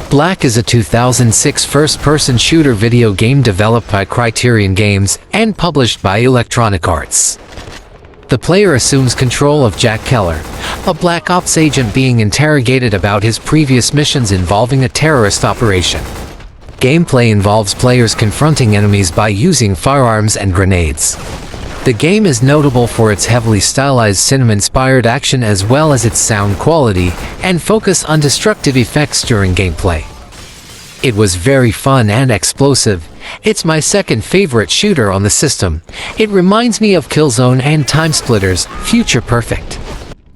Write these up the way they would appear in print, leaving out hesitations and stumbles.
Black is a 2006 first-person shooter video game developed by Criterion Games and published by Electronic Arts. The player assumes control of Jack Keller, a Black Ops agent being interrogated about his previous missions involving a terrorist operation. Gameplay involves players confronting enemies by using firearms and grenades. The game is notable for its heavily stylized cinema-inspired action as well as its sound quality and focus on destructive effects during gameplay. It was very fun and explosive. It's my second favorite shooter on the system. It reminds me of Killzone and Timesplitter's Future Perfect.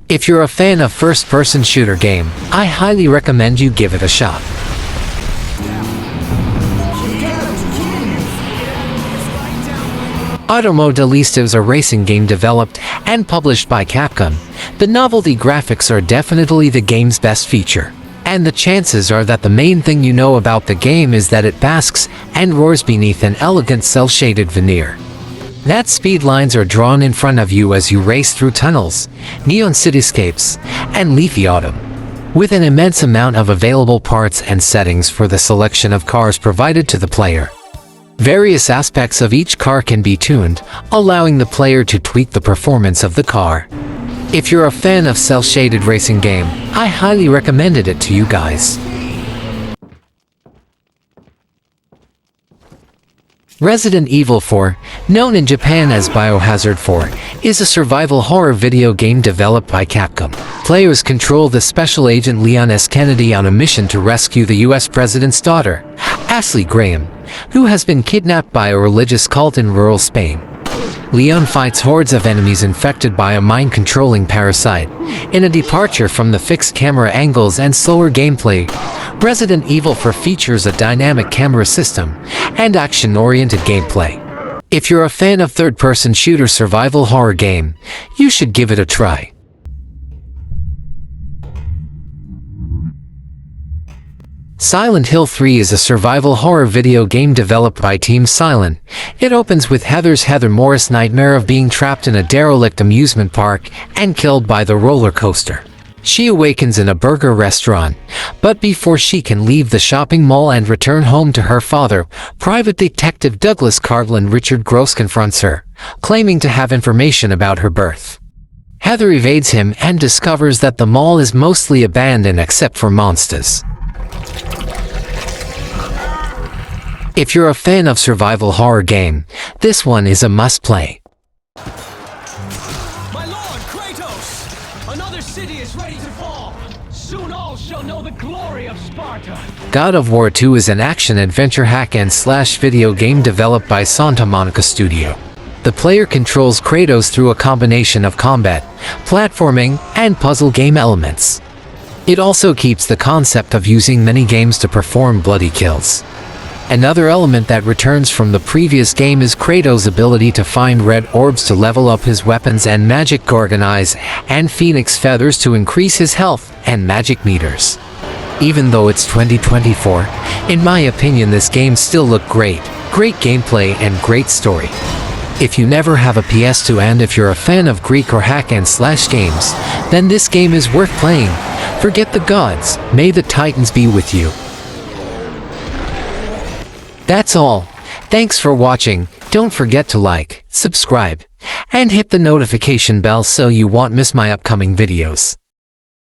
If you're a fan of first-person shooter game, I highly recommend you give it a shot. Automobilistas is a racing game developed and published by Capcom. The novelty graphics are definitely the game's best feature, and the chances are that the main thing you know about the game is that it basks and roars beneath an elegant cel-shaded veneer. That speed lines are drawn in front of you as you race through tunnels, neon cityscapes, and leafy autumn. With an immense amount of available parts and settings for the selection of cars provided to the player. Various aspects of each car can be tuned, allowing the player to tweak the performance of the car. If you're a fan of cel-shaded racing game, I highly recommended it to you guys. Resident Evil 4, known in Japan as Biohazard 4, is a survival horror video game developed by Capcom. Players control the Special Agent Leon S. Kennedy on a mission to rescue the US President's daughter, Ashley Graham, who has been kidnapped by a religious cult in rural Spain. Leon fights hordes of enemies infected by a mind-controlling parasite. In a departure from the fixed camera angles and slower gameplay, Resident Evil 4 features a dynamic camera system and action-oriented gameplay. If you're a fan of third-person shooter survival horror game, you should give it a try. Silent Hill 3 is a survival horror video game developed by Team Silent. It opens with Heather's Heather Morris' nightmare of being trapped in a derelict amusement park and killed by the roller coaster. She awakens in a burger restaurant, but before she can leave the shopping mall and return home to her father, Private Detective Douglas Cartland Richard Gross confronts her, claiming to have information about her birth. Heather evades him and discovers that the mall is mostly abandoned except for monsters. If you're a fan of survival horror game, this one is a must-play. My lord, Kratos! Another city is ready to fall! Soon all shall know the glory of Sparta! God of War 2 is an action-adventure hack-and-slash video game developed by Santa Monica Studio. The player controls Kratos through a combination of combat, platforming, and puzzle game elements. It also keeps the concept of using mini-games to perform bloody kills. Another element that returns from the previous game is Kratos' ability to find red orbs to level up his weapons and magic Gorgon eyes and phoenix feathers to increase his health and magic meters. Even though it's 2024, in my opinion this game still looked great. Great gameplay and great story. If you never have a PS2 and if you're a fan of Greek or hack-and-slash games, then this game is worth playing. Forget the gods, may the titans be with you. That's all. Thanks for watching. Don't forget to like, subscribe, and hit the notification bell so you won't miss my upcoming videos.